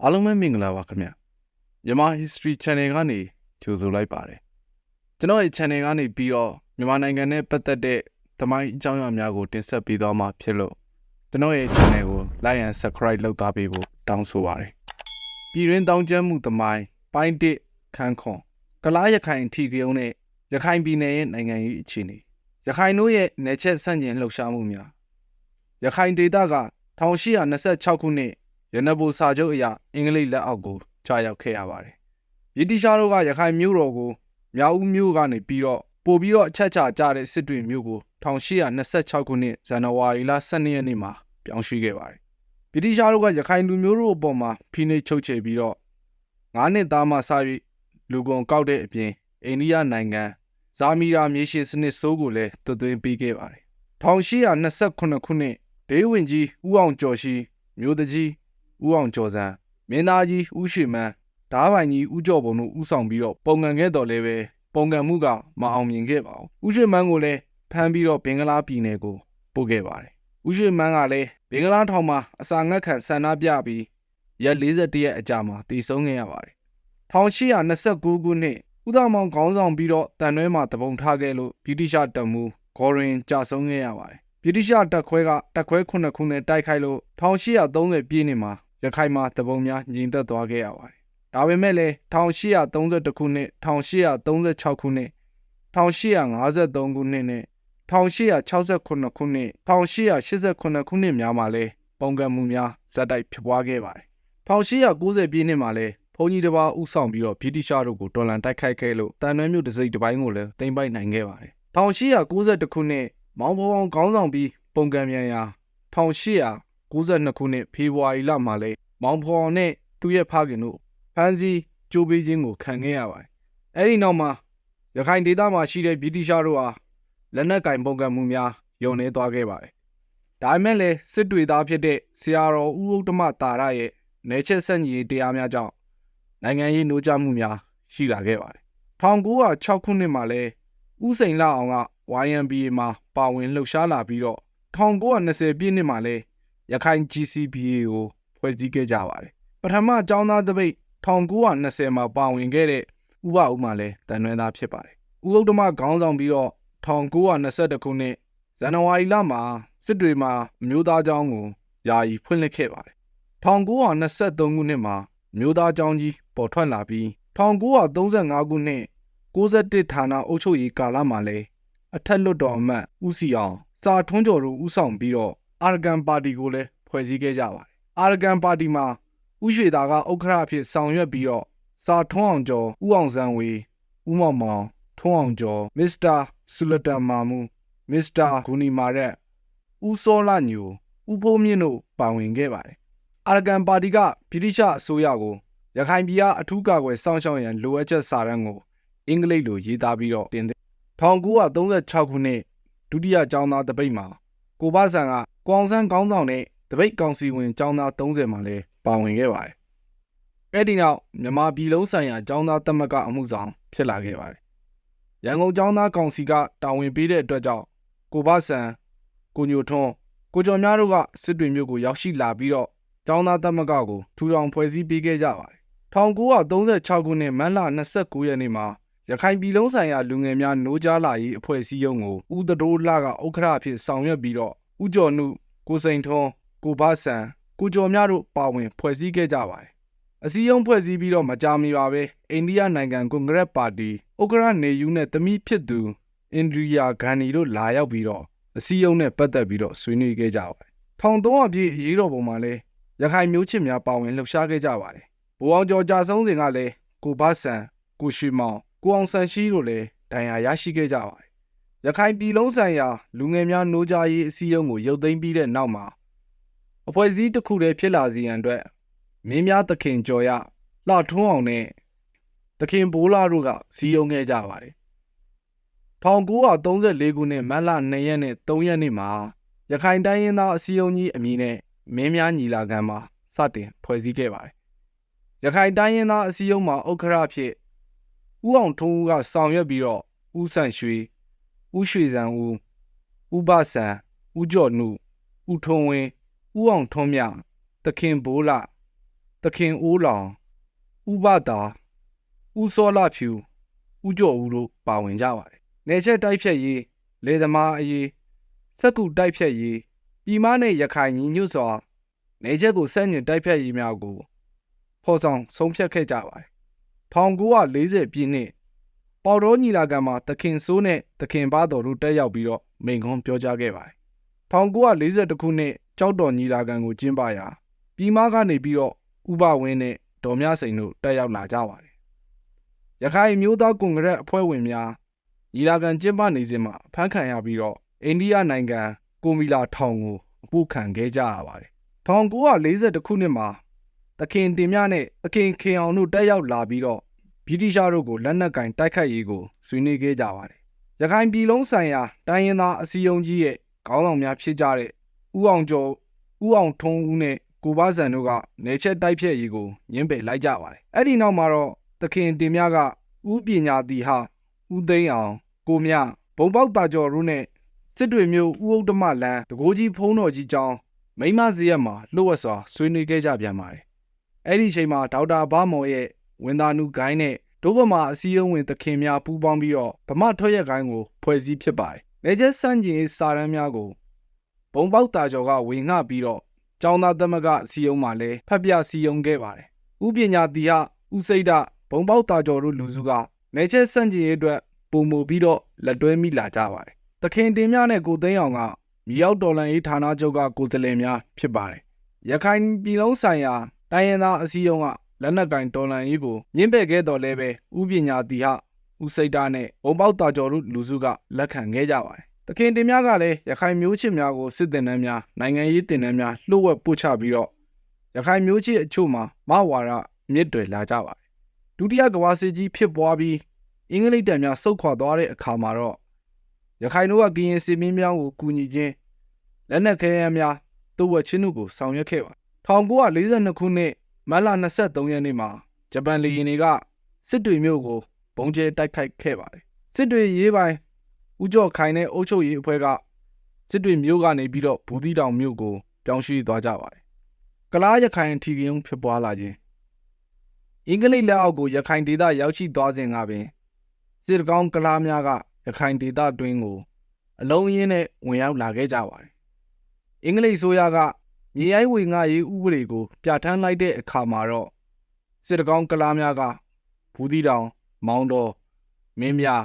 အားလုံးပဲမင်္ဂလာပါခင်ဗျမြန်မာ History Channel ကနေကြိုဆိုလိုက်ပါတယ်ကျွန်တော်ရဲ့ channel ကနေပြီးတော့မြန်မာနိုင်ငံနဲ့ပတ်သက်တဲ့သမိုင်းအကြောင်းအရာများကိုတင်ဆက်ပေးသွားမှာဖြစ်လို့ကျွန်တော်ရဲ့ channel ကို like and subscribe လုပ်သားပေးဖို့တောင်းဆိုပါတယ်ပြည်တွင်းတောင်းကျမ်းမှုသမိုင်းပိုင်း1ခန်းခွန်ကလားရခိုင်ထီကယုံနဲ့ရခိုင်ပြည်နယ်ရဲ့နိုင်ငံရေးအခြေအနေရခိုင်တို့ရဲ့နယ်ချက်ဆန့်ကျင်လှုပ်ရှားမှုများရခိုင်ဒေသက1826ခုနှစ်ရနဘူစာချုပ်အရအင်္ဂလိပ်လက်အောက်ကိုချရောက်ခဲ့ရပါတယ်။ဗြိတိရှတို့ကရခိုင်မြို့တော်ကိုမြောက်ဦးမြို့ကနေပြီးတော့ပို့ပြီးတော့အချက်ချကြတဲ့စစ်တွေမြို့ကို1826ခုနှစ်ဇန်နဝါရီလ12ရက်နေ့မှာပြောင်းရွှေ့ခဲ့ပါတယ်။ဗြိတိရှတို့ကရခိုင်လူမျိုးတို့အပေါ်မှာဖိနှိပ်ချုပ်ချယ်ပြီးတော့9နှစ်သားမှစ၍လူကုန်ကောက်တဲ့အပြင်အိန္ဒိယနိုင်ငံဇာမီရာမြေရှင်စနစ်စိုးကိုလည်းသွတ်သွင်းပေးခဲ့ပါတယ်။1829ခုနှစ်ဒေးဝင်ကြီးဦးအောင်ကျော်ရှိမြို့တကြီးဦးအောင်ကျော်စံမင်းသားကြီးဦးရွှေမန်းဓားပိုင်ကြီးဦးကျော်ဘုံတို့ဦးဆောင်ပြီးတော့ပုံကန်ခဲ့တော်လဲပဲပုံကန်မှုကမအောင်မြင်ခဲ့ပါဘူးဦးရွှေမန်းကိုလည်းဖမ်းပြီးတော့ဘင်္ဂလားပြည်နယ်ကိုပို့ခဲ့ပါတယ်ဦးရွှေမန်းကလည်းဘင်္ဂလားထောင်မှာအစာငတ်ခံဆန္ဒပြပြီးရက်41ရက်အကြာမှာတည်ဆုံးခဲ့ရပါတယ်1829ခုနှစ်ဦးသောင်မောင်ခေါင်းဆောင်ပြီးတော့တန်တွဲမှာတပုံထားခဲ့လို့ဗြိတိရှတပ်မှူးဂေါ်ရင်ကြာဆုံးခဲ့ရပါတယ်ဗြိတိရှတပ်ခွဲ9ခုနဲ့တိုက်ခိုက်လို့1830ပြည့်နှစ်မှာရခိုင်မှာတပုံများငြိမ်သက်သွားခဲ့ရပါတယ်။ဒါပေမဲ့လည်း1831ခုနှစ်1836ခုနှစ်1853ခုနှစ်နဲ့1868ခုနှစ်1889ခုနှစ်များမှာလည်းပုံကံမှုများဇက်တိုက်ဖြစ်ပွားခဲ့ပါတယ်။1890ပြည့်နှစ်မှာလည်းဘုန်းကြီးတစ်ပါးဦးဆောင်ပြီးတော့ဗြိတိရှတို့ကိုတော်လှန်တိုက်ခိုက်ခဲ့လို့တန်တွဲမြို့တစ်စိတ်တစ်ပိုင်းကိုလည်းသိမ်းပိုက်နိုင်ခဲ့ပါတယ်။1892ခုနှစ်မောင်ဖောင်ခေါင်းဆောင်ပြီးပုံကံမြန်ရာ1892ခုနှစ်ဖေဖော်ဝါရီလမှာလဲမောင်ဖော်နဲ့သူ့ရဲ့ဖခင်တို့ဖမ်းဆီးကြိုးပေးခြင်းကိုခံခဲ့ရပါတယ်။အဲဒီနောက်မှာရခိုင်ဒေသမှာရှိတဲ့ဗြိတိရှတို့ဟာလက်နက်ကင်ပုံကံမှုများယုံနေသွားခဲ့ပါတယ်။ဒါပေမဲ့လည်းစစ်တွေသားဖြစ်တဲ့ဆရာတော်ဦးဥတ္တမတာရရဲ့နယ်ချက်ဆန့်ကျင်ရေးတရားများကြောင့်နိုင်ငံရေးနှိုးကြမှုများရှိလာခဲ့ပါတယ်။1906ခုနှစ်မှာလဲဦးစိန်လှအောင်က YMBA မှာပါဝင်လှုပ်ရှားလာပြီးတော့1920ပြည့်နှစ်မှာလဲရခိုင် GCBA ကိုဖွဲ့စည်းခဲ့ကြပါတယ်ပထမကျောင်းသားတပိတ်1920မှာပါဝင်ခဲ့တဲ့ဥပဦးမှာလဲတန်ရွဲသားဖြစ်ပါတယ်ဥက္ကဋ္ဌမခေါင်းဆောင်ပြီးတော့1921ခုနှစ်ဇန်နဝါရီလမှာစစ်တွေမှာအမျိုးသားကျောင်းကိုယာယီဖွင့်လှစ်ခဲ့ပါတယ်1923ခုနှစ်မှာမျိုးသားကျောင်းကြီးပေါ်ထွက်လာပြီး1935ခုနှစ်61ဌာနအုပ်ချုပ်ရေးကာလမှာလဲအထက်လွှတ်တော်အမတ်ဦးစီအောင်စာထွန်းကျော်တို့ဦးဆောင်ပြီးတော့အာရကန်ပါတီကိုလည်းဖွဲ့စည်းခဲ့ကြပါတယ်အာရကန်ပါတီမှာဦးရွှေသာကဥက္ကဋ္ဌအဖြစ်ဆောင်ရွက်ပြီးတော့စာထွန်းအောင်ကျော်ဦးအောင်စံဝေဦးမောင်မောင်ထွန်းအောင်ကျော်မစ္စတာဆူလတန်မာမူမစ္စတာဂူနီမာရက်ဦးစောလညိုဦးဖိုးမြင့်တို့ပါဝင်ခဲ့ပါတယ်အာရကန်ပါတီကဗြိတိရှအစိုးရကိုရခိုင်ပြည်အားအထူးကာကွယ်စောင့်ရှောက်ရန်လိုအပ်ချက်စာတမ်းကိုအင်္ဂလိပ်လိုရေးသားပြီးတော့တင်သွင်း1936ခုနှစ်ဒုတိယကျောင်းသားတပိတ်မှာကိုဘဆန်ကကွန်ဆန်းခေါင်းဆောင်တဲ့တပိတ်ကောင်စီဝင်ကျောင်းသား30မှာလည်းပါဝင်ခဲ့ပါတယ်။အဲ့ဒီနောက်မြန်မာပြည်လုံးဆိုင်ရာကျောင်းသားသမဂ္ဂအမှုဆောင်ဖြစ်လာခဲ့ပါတယ်။ရန်ကုန်ကျောင်းသားကောင်စီကတာဝန်ပေးတဲ့အတွက်ကြောင့်ကိုဘဆန်ကိုညိုထွန်းကိုကျော်များတို့ကစစ်တွေမြို့ကိုရောက်ရှိလာပြီးတော့ကျောင်းသားသမဂ္ဂကိုထူထောင်ဖွဲ့စည်းပေးခဲ့ကြပါတယ်။1936ခုနှစ်မတ်လ29ရက်နေ့မှာရခိုင်ပြည်လုံးဆိုင်ရာလူငယ်များနိုးကြားလာရေးအဖွဲ့အစည်းရုံးကိုဦးတတိုးလှကဥက္ကဋ္ဌအဖြစ်ဆောင်ရွက်ပြီးတော့ဦးကျော်နုကိုစိန်ထွန်းကိုဘဆန်ကိုကျော်များတို့ပါဝင်ဖွဲ့စည်းခဲ့ကြပါတယ်အစည်းအရုံးဖွဲ့စည်းပြီးတော့မကြာမီပါပဲအိန္ဒိယနိုင်ငံကွန်ဂရက်ပါတီဥက္ကဋ္ဌနေယူနဲ့သမီးဖြစ်သူအိန္ဒရီယာဂန္ဒီတို့လာရောက်ပြီးတော့အစည်းအရုံးနဲ့ပတ်သက်ပြီးတော့ဆွေးနွေးခဲ့ကြပါတယ်1300ပြည့်အရေးတော်ပုံမှာလဲရခိုင်မျိုးချစ်များပါဝင်လှုပ်ရှားခဲ့ကြပါတယ်ဘိုးအောင်ကျော်ကြာဆုံးစဉ်ကလည်းကိုဘဆန်ကိုရွှေမောင်ကိုအောင်ဆန်ရှိတို့လည်းဒဏ်ရာရရှိခဲ့ကြပါတယ်ရခိုင်ပြည်လုံးဆိုင်ရာလူငယ်များနိုးကြားရေးအစည်းအရုံးကိုရုပ်သိမ်းပြီးတဲ့နောက်မှာအဖွဲ့အစည်းတစ်ခုတည်းဖြစ်လာစေရန်အတွက်မင်းများသခင်ကျော်ရလှထွန်းအောင်နဲ့သခင်ဘိုးလာတို့ကစီယုံခဲ့ကြပါတယ်1934ခုနှစ်မတ်လ2ရက်နဲ့3ရက်နေ့မှာရခိုင်တိုင်းရင်းသားအစည်းအရုံးကြီးအမည်နဲ့မင်းများညီလာခံမှာစတင်ဖွဲ့စည်းခဲ့ပါတယ်ရခိုင်တိုင်းရင်းသားအစည်းအရုံးမှာဥက္ကဋ္ဌဖြစ်ဦးအောင်ထွန်းဦးကဆောင်ရွက်ပြီးတော့ဦးဆန့်ရွှေဦးရွှေစံဦးဦးဘဆန်ဦးကျော်နုဦးထွန်းဝင်းဦးအောင်ထွန်းမြသခင်ဘိုးလာ သခင်အိုးလောင်ဥပတာဥစောလဖြူဥကျော်ဦးတို့ပါဝင်ကြပါတယ်။နယ်ချက်တိုက်ဖြတ်ရေးလေသမားအရေးစက္ကူတိုက်ဖြတ်ရေးပြည်မနဲ့ရခိုင်ညီညွတ်စွာနယ်ချက်ကိုစန့်ကျင်တိုက်ဖြတ်ရေးများကိုဖော်ဆောင်ဆုံးဖြတ်ခဲ့ကြပါတယ်။1940ပြည့်နှစ်ပေါတော်ညီလာခံမှာသခင်စိုးနဲ့သခင်ဘာတော်တို့တက်ရောက်ပြီးတော့မိန့်ခွန်းပြောကြားခဲ့ပါတယ်။1942ခုနှစ်ကြောက်တော်ညီလာခံကိုကျင်းပရာပြည်မကနေပြီးတော့ဥပဝင်းနဲ့ဒေါ်မြစိန်တို့တက်ရောက်လာကြပါတယ်။ရခိုင်မျိုးသားကွန်ဂရက်အဖွဲ့ဝင်များညီလာခံကျင်းပနေစဉ်မှာဖမ်းခံရပြီးတော့အိန္ဒိယနိုင်ငံကိုမီလာထောင်ကိုအပို့ခံခဲ့ကြရပါတယ်။1942ခုနှစ်မှာသခင်တင်မြနဲ့သခင်ခင်အောင်တို့တက်ရောက်လာပြီးတော့ဗြိတိရှတို့ကိုလက်နက်ကင်တိုက်ခတ်ရေးကိုဆွေးနွေးခဲ့ကြပါတယ်။ရခိုင်ပြည်လုံးဆိုင်ရာတိုင်းရင်းသားအစည်းအရုံးကြီးရဲ့ခေါင်းဆောင်များဖြစ်ကြတဲ့ဦးအောင်ကျော်ဦးအောင်ထွန်းဦးနဲ့ကိုပါစံတို့ကနေချက်တိုက်ဖြတ်ရေးကိုညှင်းပယ်လိုက်ကြပါတယ်။အဲ့ဒီနောက်မှာတော့သခင်တင်မြကဦးပညာတီဟာဦးသိန်းအောင်ကိုမြဘုံပေါက်တာကျော်တို့နဲ့စစ်တွေမျိုးဦးဥဒ္ဓမလန်းတကိုးကြီးဖုံးတော်ကြီးကျောင်းမိမဇရက်မှာလှုပ်ဝက်စွာဆွေးနွေးခဲ့ကြပြန်ပါတယ်။အဲ့ဒီအချိန်မှာဒေါက်တာဘာမော်ရဲ့ဝန်သားနုဂိုင်းနဲ့ဒုဗမာအစည်းအဝေးသခင်များပူးပေါင်းပြီးတော့ဗမာထွက်ရက်ကိုင်းကိုဖွဲ့စည်းဖြစ်ပါတယ်။နေချက်စန့်ကျင်စာရန်များကိုဘုံပေါက်တာကျော်ကဝေငှပြီးတော့ကျောင်းသားသမဂ္ဂအစည်းအဝေးမှာလည်းဖက်ပြစည်းရုံးခဲ့ပါတယ်။ဥပညာတီဟဥစိတ်ဒဘုံပေါက်တာကျော်တို့လူစုကနေချက်စန့်ကျင်ရေးအတွက်ပုံမူပြီးတော့လက်တွဲမိလာကြပါတယ်။သခင်တင်မြနဲ့ကိုသိန်းအောင်ကမြေရောက်တော်လန်ရေးဌာနချုပ်ကကိုယ်စားလှယ်များဖြစ်ပါတယ်။ရခိုင်ပြည်လုံးဆိုင်ရာတိုင်းရင်းသားအစည်းအရုံးကလက်နက်ကင်တော်လန်ရေးကိုညှင်းပယ်ခဲ့တော်လဲပဲဥပညာတီဟဥစိတ်ဒနဲ့ဘုံပေါက်တာကျော်တို့လူစုကလက်ခံခဲ့ကြပါတယ်။သခင်တင်မြကလည်းရခိုင်မျိုးချစ်များကိုစစ်တင်နှန်းများနိုင်ငံရေးတင်နှန်းများလှုပ်ဝက်ပို့ချပြီးတော့ရခိုင်မျိုးချစ်အချို့မှာမဝါဒမြစ်တွေလာကြပါတယ်။ဒုတိယကမ္ဘာစစ်ကြီးဖြစ်ပွားပြီးအင်္ဂလိပ်တပ်များဆုတ်ခွာသွားတဲ့အခါမှာတော့ရခိုင်တို့ကကရင်စစ်မင်းများကိုကူညီခြင်းလက်နက်ခဲယမ်းများတိုးဝက်ခြင်းတို့ကိုဆောင်ရွက်ခဲ့ပါ1942ခုနှစ်မတ်လ23ရက်နေ့မှာဂျပန်လေယာဉ်တွေကစစ်တွေမြို့ကိုဘုံကျဲတိုက်ခိုက်ခဲ့ပါတယ်စစ်တွေရေးပိုင်းဦးကျော်ခိုင်နဲ့အုပ်ချုပ်ရေးအဖွဲ့ကစစ်တွေမြို့ကနေပြီးတော့ဘူးသီးတောင်မြို့ကိုပြောင်းရွှေ့သွားကြပါတယ်ကလားရခိုင်အထီးကယုံဖြစ်ပွားလာခြင်းအင်္ဂလိပ်လက်အောက်ကိုရခိုင်ဒေသရောက်ရှိသွားစဉ်ကပင်စစ်တကောင်းကလားများကရခိုင်ဒေသတွင်းကိုအလုံးအင်းနဲ့ဝင်ရောက်လာခဲ့ကြပါတယ်အင်္ဂလိပ်ဆိုရကမြေရိုင်းဝေငှရေးဥပဒေကိုပြဋ္ဌာန်းလိုက်တဲ့အခါမှာတော့စစ်တကောင်းကလားများကဘူးသီးတောင်မောင်းတော်မင်းမျာ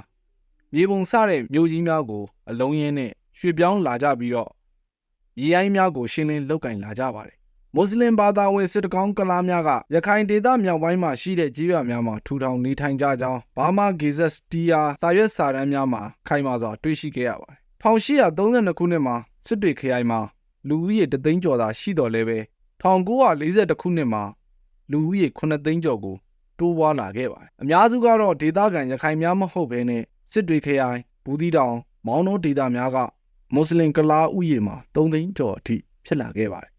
းမြေပုံစတဲ့မြို့ကြီးများကိုအလုံးရင်းနဲ့ရွှေ့ပြောင်းလာကြပြီးတော့မြေရိုင်းများကိုရှင်းလင်းလုပ်ကင်လာကြပါတယ်မွတ်စလင်ဘာသာဝင်စစ်တကောင်းကလားများကရခိုင်ဒေသမြောက်ပိုင်းမှာရှိတဲ့ကြီးရွာများမှာထူထောင်နေထိုင်ကြကြောင်းဘာမာဂေဇက်စတီယာစာရွက်စာတမ်းများမှာခိုင်မာစွာတွေ့ရှိခဲ့ရပါတယ်1832ခုနှစ်မှာစစ်တွေခရိုင်မှာလူဦးရေ3သိန်းကျော်သာရှိတော်လဲပဲ1942ခုနှစ်မှာလူဦးရေ9သိန်းကျော်ကိုတိုးပွားလာခဲ့ပါတယ်အများစုကတော့ဒေသခံရခိုင်များမဟုတ်ဘဲနဲ့စစ်တွေခရိုင်ဘူးသီးတောင်မောင်းတော်ဒေသများကမွတ်စလင်ကလားဥယျာဉ်မှာ3သိန်းကျော်အထိဖြစ်လာခဲ့ပါတယ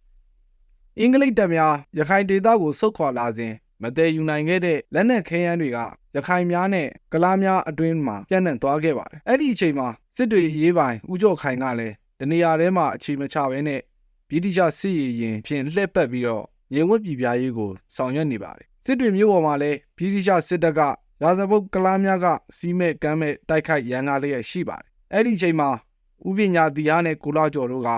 ်အင်္ဂလိပ်တပ်များရခိုင်ဒေသကိုဆုတ်ခွာလာစဉ်မတည်ယူနိုင်ခဲ့တဲ့လက်နက်ခဲယမ်းတွေကရခိုင်များနဲ့ကလားများအတွင်းမှာပြန့်နှံ့သွားခဲ့ပါတယ်အဲ့ဒီအချိန်မှာစစ်တွေရေးပိုင်းဦးကျော်ခိုင်ကလည်းတနေရာထဲမှာအခြေမချဘဲနဲ့ဗြိတိရှစစ်ရေးရင်ဖြင့်လှည့်ပတ်ပြီးတော့ငြိမ်ဝတ်ပြည်ပြရေးကိုဆောင်ရွက်နေပါတယ်စစ်တွေမြို့ပေါ်မှာလည်းဗြိတိရှစစ်တပ်ကရာဇဝတ်ကလားများကစီးမဲ့ကမ်းမဲ့တိုက်ခိုက်ရန်ကားလေးရရှိပါတယ်အဲ့ဒီအချိန်မှာဥပညာတီဟာနဲ့ကိုလာကျော်တို့က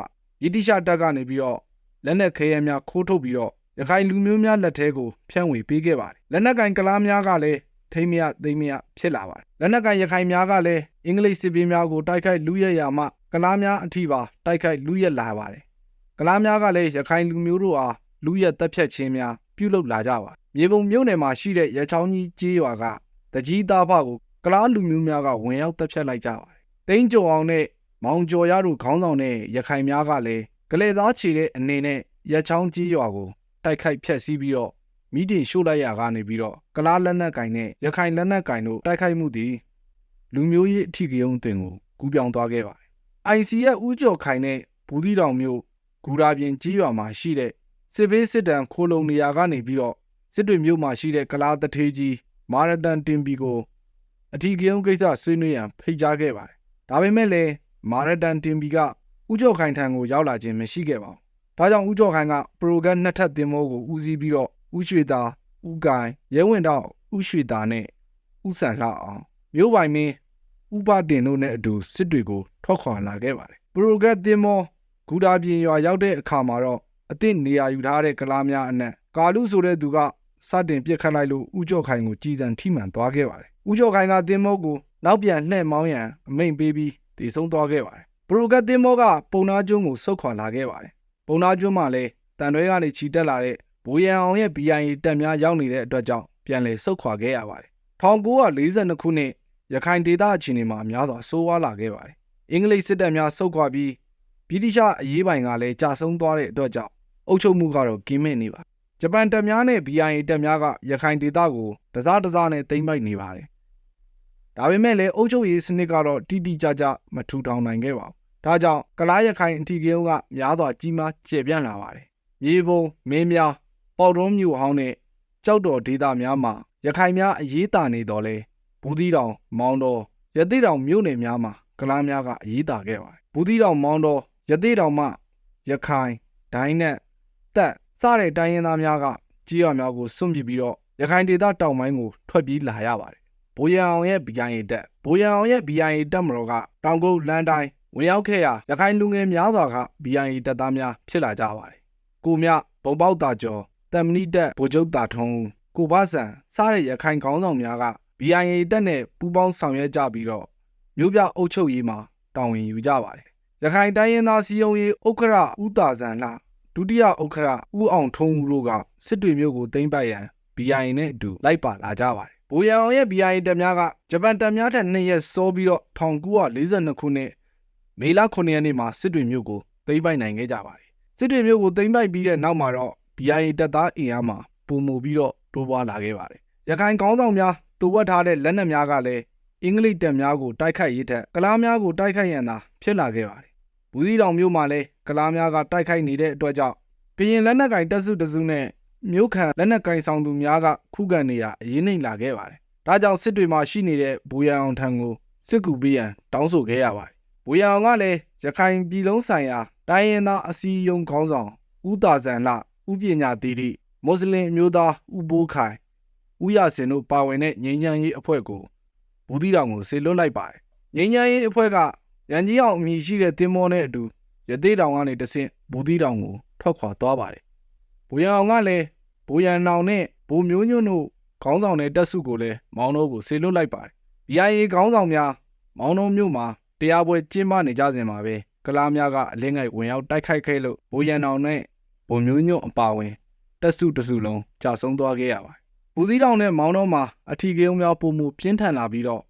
ဗြိတိရှတပ်ကနေပြီးတော့လက်နက်ခဲယမ်းများခိုးထုတ်ပြီးတော့ရခိုင်လူမျိုးများလက်ထဲကိုဖြန့်ဝေပေးခဲ့ပါတယ်လက်နက်ကင်ကလားများကလည်းထိမ့်မရသိမ့်မရဖြစ်လာပါတယ်လက်နက်ကင်ရခိုင်များကလည်းအင်္ဂလိပ်စစ်ဘင်းများကိုတိုက်ခိုက်လူရဲရမှကလားများအထိပါတိုက်ခိုက်လူရဲလာပါတယ်ကလားများကလည်းရခိုင်လူမျိုးတို့အားလူရဲတပ်ဖြတ်ခြင်းများပြုလုပ်လာကြပါမြေပုံမြို့နယ်မှာရှိတဲ့ရချောင်းကြီးကျေးရွာကတကြီးသားဖကိုကလားလူမျိုးများကဝင်ရောက်တပ်ဖြတ်လိုက်ကြပါတယ်တိန်းကျော်အောင်နဲ့မောင်ကျော်ရတို့ခေါင်းဆောင်တဲ့ရခိုင်များကလည်းကလေးသားချီတဲ့အနေနဲ့ရချောင်းကြီးရွာကိုတိုက်ခိုက်ဖျက်ဆီးပြီးတော့မိတင်ရှို့လိုက်ရကနေပြီးတော့ကလားလက်နက်ကင်နဲ့ရခိုင်လက်နက်ကင်တို့တိုက်ခိုက်မှုသည်လူမျိုးရေးအထီးကယုံတင်ကိုကူးပြောင်းသွားခဲ့ပါတယ်။ IC ရဲ့ဦးကျော်ခိုင်နဲ့ဘူးသီးတောင်မြို့ဂူရာပြင်ကြီးရွာမှာရှိတဲ့စစ်ဘေးစစ်တမ်းခိုးလုံနေရာကနေပြီးတော့စစ်တွေမြို့မှာရှိတဲ့ကလားတထေးကြီးမာရတန်တင်ပီကိုအထီးကယုံကိစ္စဆွေးနွေးရန်ဖိတ်ကြားခဲ့ပါတယ်။ဒါပေမဲ့လည်းမာရတန်တင်ပီကဦးကျော်ခိုင်ထံကိုရောက်လာခြင်းမရှိခဲ့ပါဘူး။ဒါကြောင့်ဦးကျော်ခိုင်ကပရိုဂတ်နှစ်ထပ်သင်္ဘောကိုဦးစီးပြီးတော့ ဦးရွှေသာဦးကိုင်ရဲဝင်တော်ဦးရွှေသာနဲ့ဦးဆန်လှအောင်မြို့ပိုင်မင်းဦးပါတင်တို့နဲ့အတူစစ်တွေကိုထွက်ခွာလာခဲ့ပါတယ်ပရိုဂက်သင်းမောဂူတာပြင်ရွာရောက်တဲ့အခါမှာတော့အသင့်နေရာယူထားတဲ့ကလားများအနက်ကာလူဆိုတဲ့သူကစတင်ပြစ်ခတ်လိုက်လို့ဦးကျော်ခိုင်ကိုကြည်စံထိမှန်သွားခဲ့ပါတယ်ဦးကျော်ခိုင်ကသင်းမောကိုနောက်ပြန်လှည့်မောင်းရန်အမိန့်ပေးပြီးတည်ဆုံးသွားခဲ့ပါတယ်ပရိုဂက်သင်းမောကပုံနာကျွန်းကိုဆုတ်ခွာလာခဲ့ပါတယ်ပုံနာကျွန်းမှာလည်းတန်တွဲကနေချီတက်လာတဲ့ဘိုးရန်အောင်ရဲ့ BIA တပ်များရောက်နေတဲ့အတွက်ကြောင့်ပြန်လည်ဆုတ်ခွာခဲ့ရပါတယ်1942ခုနှစ်ရခိုင်ဒေသအခြေအနေမှာအများစွာဆိုးဝါးလာခဲ့ပါတယ်အင်္ဂလိပ်စစ်တပ်များဆုတ်ခွာပြီးဗြိတိရှအရေးပိုင်ကလည်းကြာဆုံးသွားတဲ့အတွက်ကြောင့်အုပ်ချုပ်မှုကတော့ကင်းမဲ့နေပါဂျပန်တပ်များနဲ့ BIA တပ်များကရခိုင်ဒေသကိုတစားတစားနဲ့သိမ်းပိုက်နေပါတယ်ဒါပေမဲ့လည်းအုပ်ချုပ်ရေးစနစ်ကတော့တိတိကျကျမထူထောင်နိုင်ခဲ့ပါဘူးဒါကြောင့်ကလားရခိုင်အထီးကရုံးကများစွာကြီးမားကျယ်ပြန့်လာပါတယ်မြေပုံမင်းများပေါတုံးမြို့ဟောင်းနဲ့ကြောက်တော်ဒေသများမှာရခိုင်များအရေးတာနေတော်လဲဘူးသီးတောင်မောင်းတော်ရသေ့တောင်မြို့နယ်များမှာကလားများကအရေးတာခဲ့ပါတယ်ဘူးသီးတောင်မောင်းတော်ရသေ့တောင်မှရခိုင်ဒိုင်းနဲ့တက်စတဲ့တိုင်းရင်းသားများကကြီးရွာများကိုစွန့်ပစ်ပြီးတော့ရခိုင်ဒေသတောင်ပိုင်းကိုထွက်ပြေးလာရပါတယ်ဘိုးရန်အောင်ရဲ့ BIA တပ်ဘိုးရန်အောင်ရဲ့ BIA တပ်မတော်ကတောင်ကုန်းလမ်းတိုင်းဝင်ရောက်ခဲ့ရာရခိုင်လူငယ်များစွာက BIA တပ်သားများဖြစ်လာကြပါတယ်ကိုမြဘုံပေါက်တာကျော်တမ်မဏိတက်ဗိုလ်ချုပ်တာထုံးကိုဘဆန်စတဲ့ရခိုင်ခေါင်းဆောင်များက BIA တပ်နဲ့ပူးပေါင်းဆောင်ရွက်ကြပြီးတော့မြို့ပြအုပ်ချုပ်ရေးမှာတာဝန်ယူကြပါတယ်ရခိုင်တိုင်းရင်းသားစီယုံရေးဥက္ခရဦးတာဇန်လှဒုတိယဥက္ခရဦးအောင်ထုံးဦးတို့ကစစ်တွေမြို့ကိုသိမ်းပိုက်ရန် BIA နဲ့အတူလိုက်ပါလာကြပါတယ်ဘိုးရန်အောင်ရဲ့ BIA တပ်များကဂျပန်တပ်များထက်2ရက်စောပြီးတော့1942ခုနှစ်မေလ9ရက်နေ့မှာစစ်တွေမြို့ကိုသိမ်းပိုက်နိုင်ခဲ့ကြပါတယ်စစ်တွေမြို့ကိုသိမ်းပိုက်ပြီးတဲ့နောက်မှာတော့ BIA တပ်သားအင်အားမှာပုံမူပြီးတော့တိုးပွားလာခဲ့ပါတယ်ရခိုင်ခေါင်းဆောင်များတူဝတ်ထားတဲ့လက်နက်များကလည်းအင်္ဂလိပ်တပ်များကိုတိုက်ခိုက်ရေးထက်ကလားများကိုတိုက်ခိုက်ရန်သာဖြစ်လာခဲ့ပါတယ်ဘူးသီးတောင်မြို့မှာလည်းကလားများကတိုက်ခိုက်နေတဲ့အတွက်ကြောင့်ကရင်လက်နက်ကင်တပ်စုတစုနဲ့မြို့ခံလက်နက်ကင်ဆောင်သူများကခုခံနေရအရေးနှိမ်လာခဲ့ပါတယ်ဒါကြောင့်စစ်တွေမှာရှိနေတဲ့ဘူရန်အောင်ထံကိုစစ်ကူပေးရန်တောင်းဆိုခဲ့ရပါတယ်ဘူရန်အောင်ကလည်းရခိုင်ပြည်လုံးဆိုင်ရာတိုင်းရင်းသားအစည်းအရုံးခေါင်းဆောင်ဦးတာဇန်လှဦးပညာသီရိမွတ်စလင်အမျိုးသားဦးဘိုးခိုင်ဦးရစင်တို့ပါဝင်တဲ့ငြိမ်းချမ်းရေးအဖွဲ့ကိုဘူးသီးတောင်ကိုဆေလွတ်လိုက်ပါတယ်ငြိမ်းချမ်းရေးအဖွဲ့ကရန်ကြီးအောင်အမည်ရှိတဲ့သင်းမောနဲ့အတူရသေ့တောင်ကနေတဆင့်ဘူးသီးတောင်ကိုထွက်ခွာသွားပါတယ်ဘူရန်အောင်ကလည်းဘူရန်နောင်နဲ့ဘူမျိုးညွန့်တို့ခေါင်းဆောင်တဲ့တပ်စုကိုလည်းမောင်းတော်ကိုဆေလွတ်လိုက်ပါတယ် BIA ခေါင်းဆောင်များမောင်းတော်မြို့မှာတရားပွဲကျင်းပနေကြစဉ်မှာပဲကလားများကအလင်းငိုက်ဝင်ရောက်တိုက်ခိုက်ခဲ့လို့ဘူရန်နောင်နဲ့ဘူမျိုးညွန့်အပါဝင်တပ်စုတစုလုံးကြာဆုံးသွားခဲ့ရပါတယ်ဘူးသီးတောင်နဲ့မောင်းတော်မှာအထီးကရုံးများပုံမှုပြင်းထန်လာပြီးတော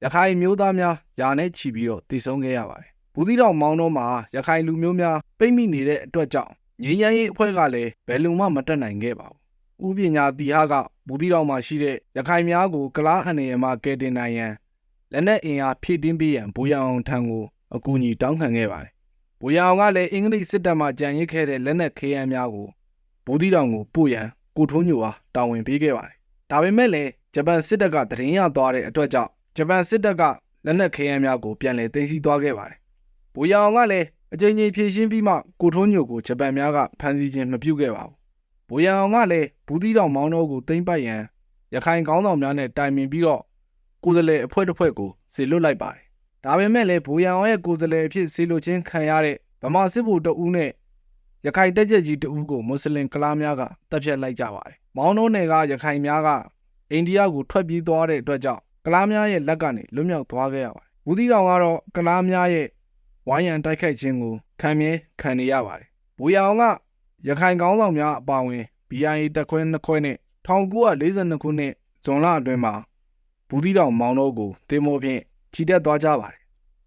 ့ရခိုင်မျိုးသားများယာနဲ့ချီပြီးတော့တည်ဆုံးခဲ့ရပါတယ်ဘူးသီးတောင်မောင်းတော်မှာရခိုင်လူမျိုးများပိတ်မိနေတဲ့အတွက်ကြောင့်ငြိမ်းချမ်းရေးအဖွဲ့ကလည်းဘယ်လုံမှမတက်နိုင်ခဲ့ပါဘူးဦးပညာသီဟကဘူးသီးတောင်မှာရှိတဲ့ရခိုင်များကိုကလားအန်ရမှာကယ်တင်နိုင်ရန်လက်နက်အင်အားဖြည့်တင်းပေးရန်ဘူရန်အောင်ထံကိုအကူအညီတောင်းခံခဲ့ပါတယ်ဘူရန်အောင်ကလည်းအင်္ဂလိပ်စစ်တပ်မှကြံရစ်ခဲ့တဲ့လက်နက်ခဲယမ်းများကိုဘူးသီးတောင်ကိုပို့ရန်ကိုထွန်းညိုအားတာဝန်ပေးခဲ့ပါတယ်ဒါပေမဲ့လည်းဂျပန်စစ်တပ်ကသတင်းရသွားတဲ့အတွက်ကြောင့်ဂျပန်စစ်တပ်ကလက်နက်ခဲယမ်းများကိုပြန်လည်သိမ်းဆည်းသွားခဲ့ပါတယ်ဘူရန်အောင်ကလည်းအကြိမ်ကြိမ်ဖြည့်ရှင်းပြီးမှကိုထွန်းညိုကိုဂျပန်များကဖမ်းဆီးခြင်းမပြုခဲ့ပါဘူးဘူရန်အောင်ကလည်းဘူးသီးတောင်မောင်းတော်ကိုသိမ်းပိုက်ရန်ရခိုင်ခေါင်းဆောင်များနဲ့တိုင်ပင်ပြီးတော့ကိုယ်စားလှယ်အဖွဲ့တစ်ဖွဲ့ကိုစေလွှတ်လိုက်ပါတယ်ဒါပေမဲ့လည်းဘူရန်အောင်ရဲ့ကိုယ်စားလှယ်အဖြစ်စေလွှတ်ခြင်းခံရတဲ့ဗမာစစ်ဗိုလ်တအူးနဲ့ရခိုင်တပ်ချက်ကြီးတအူးကိုမွတ်စလင်ကလားများကတပ်ဖြတ်လိုက်ကြပါတယ်မောင်းတော်နယ်ကရခိုင်များကအိန္ဒိယကိုထွက်ပြေးသွားတဲ့အတွက်ကြောင့်ကလားများရဲ့လက်ကနေလွတ်မြောက်သွားခဲ့ရပါတယ်ဘူးသီးတောင်ကတော့ကလားများရဲ့ဝိုင်းရန်တိုက်ခိုက်ခြင်းကိုခံနေရပါတယ်ဘူရန်အောင်ကရခိုင်ခေါင်းဆောင်များအပါအဝင် BIA တပ်ခွဲ2ခွဲနဲ့1942ခုနှစ်ဇွန်လအတွင်းမှာဘူးသီးတောင်မောင်းတော်ကိုတင်မောဖြင့်ချီတက်သွားကြပါတယ်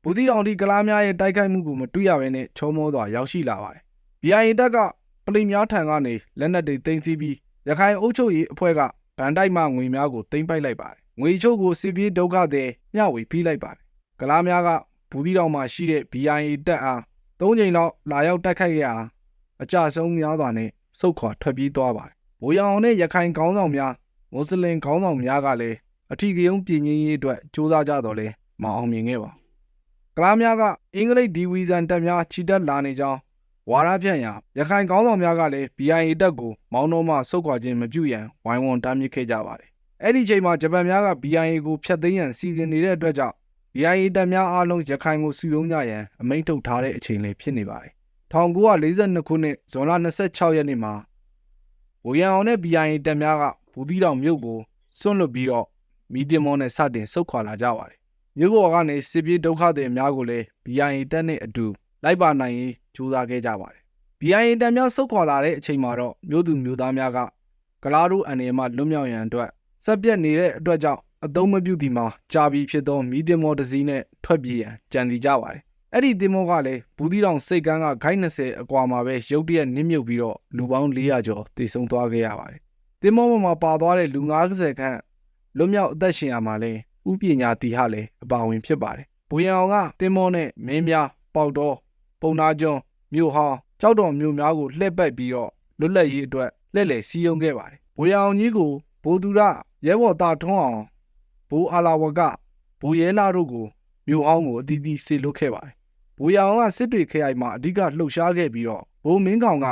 ဘူးသီးတောင်ဒီကလားများရဲ့တိုက်ခိုက်မှုကိုမတွေ့ရဘဲနဲ့ချောမောစွာရောက်ရှိလာပါတယ် BIA တပ်ကပလိများထံကနေလက်နက်တွေသိမ်းဆည်းပြီးရခိုင်အုပ်ချုပ်ရေးအဖွဲ့ကဗန်တိုက်မှငွေများကိုသိမ်းပိုက်လိုက်ပါတယ်ငွေချို့ကိုစစ်ပြေးဒုက္ခသည်မျှဝေပြီးလိုက်ပါတယ်ကလားများကဘူးသီးတောင်မှာရှိတဲ့ BIA တပ်အား3ကြိမ်လောက်လာရောက်တိုက်ခိုက်ရာအကြဆုံးများစွာနဲ့စုခွာထွက်ပြေးသွားပါတယ်ဘူရန်အောင်နဲ့ရခိုင်ခေါင်းဆောင်များမွတ်စလင်ခေါင်းဆောင်များကလည်းအထီးကရုံးပြည်ငင်းရေးအတွက်စ조사ကြတော့လဲမအောင်မြင်ခဲ့ပါကလားများကအင်္ဂလိပ်ဒီဝီဇန်တပ်များချီတက်လာနေကြောင်း ဝါဒဖြန့်ရာရခိုင်ခေါင်းဆောင်များကလည်း BIA တပ်ကိုမောင်းနှောမှဆုတ်ခွာခြင်းမပြုရန်ဝိုင်းဝန်းတားမြစ်ခဲ့ကြပါတယ်။အဲ့ဒီချိန်မှာဂျပန်များက BIA ကိုဖျက်သိမ်းရန်စီစဉ်နေတဲ့အတွက်ကြောင့် BIA တပ်များအားလုံးရခိုင်ကိုစုရုံးကြရန်အမိန့်ထုတ်ထားတဲ့အချိန်လေးဖြစ်နေပါတယ်။1942ခုနှစ်ဇွန်လ26ရက်နေ့မှာဗိုလ်ရန်အောင်နဲ့ BIA တပ်များကဘူးသီးတောင်မြို့ကိုစွန့်လွတ်ပြီးတော့မီးတင်မောနဲ့စတင်ဆုတ်ခွာလာကြပါတယ်။မြို့ပေါ်ကနေစစ်ပြေးဒုက္ခသည်များကိုလည်း BIA တပ်နဲ့အတူလိုက်ပါနိုင်ရေးကြိုးစားခဲ့ကြပါတယ်။ BIA တပ်များဆုတ်ခွာလာတဲ့အချိန်မှာတော့မြို့သူမြို့သားများကကလားတို့အန်ရမှလွတ်မြောက်ရန်အတွက်စက်ပြက်နေတဲ့အတွက်ကြောင့်အသုံးမပြုသည်မှာကြာပြီဖြစ်သောမီးတင်မောတစ်စီးနဲ့ထွက်ပြေးရန်ကြံစီကြပါတယ်။အဲ့ဒီတင်မောကလည်းဘူးသီးတောင်စိတ်ကမ်းကဂိုက်20အကွာမှာပဲရုတ်တရက်နစ်မြုပ်ပြီးတော့လူပေါင်း400ကျော်သေဆုံးသွားခဲ့ရပါတယ်။တင်မောပေါ်မှာပါသွားတဲ့လူ90ခန့်လွတ်မြောက်အသက်ရှင်ရမှာလဲဥပညာတီဟာလည်းအပါဝင်ဖြစ်ပါတယ်။ဘူရန်အောင်ကတင်မောနဲ့မင်းများပေါတော်ပုံနာကျွန်းမြို့ဟောင်းကြောက်တော်မြို့များကိုလှည့်ပတ်ပြီးတော့လွတ်လပ်ရေးအတွက်လှည့်လည်စည်းရုံးခဲ့ပါတယ်။ဘူရန်အောင်ကြီးကိုဘိုးသူရရဲဘော်သားထွန်းအောင်ဘိုးအာလာဝကဘိုးရဲလာတို့ကိုမြို့ဟောင်းကိုအတီးတီးဆေလွတ်ခဲ့ပါတယ်။ဘူရန်အောင်ကစစ်တွေခရိုင်မှာအဓိကလှုပ်ရှားခဲ့ပြီးတော့ဘိုးမင်းကောင်က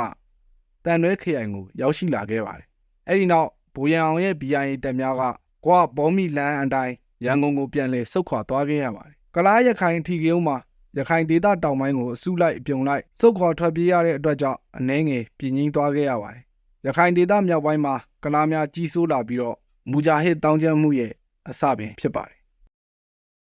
တန်ရွဲခရိုင်ကိုရောက်ရှိလာခဲ့ပါတယ်။အဲဒီနောက်ဘူရန်အောင်ရဲ့ BIA တပ်များကကွာဘောမီလန်အတိုင်းရန်ကုန်ကိုပြန်လည်ဆုတ်ခွာသွားခဲ့ရပါတယ်။ကလားရခိုင်ထီကရုံးမှာရခိုင်ဒေသတောင်ပိုင်းကိုအစုလိုက်အပြုံလိုက်စုတ်ခွာထွက်ပြေးရတဲ့အတွက်ကြောင့်အနှဲငယ်ပြင်းကြီးသွားခဲ့ရပါတယ်။ရခိုင်ဒေသမြောက်ပိုင်းမှာကလားများကြီးစိုးလာပြီးတော့မူဂျာဟစ်တောင်းကျမ်းမှုရဲ့အစပင်ဖြစ်ပါတယ်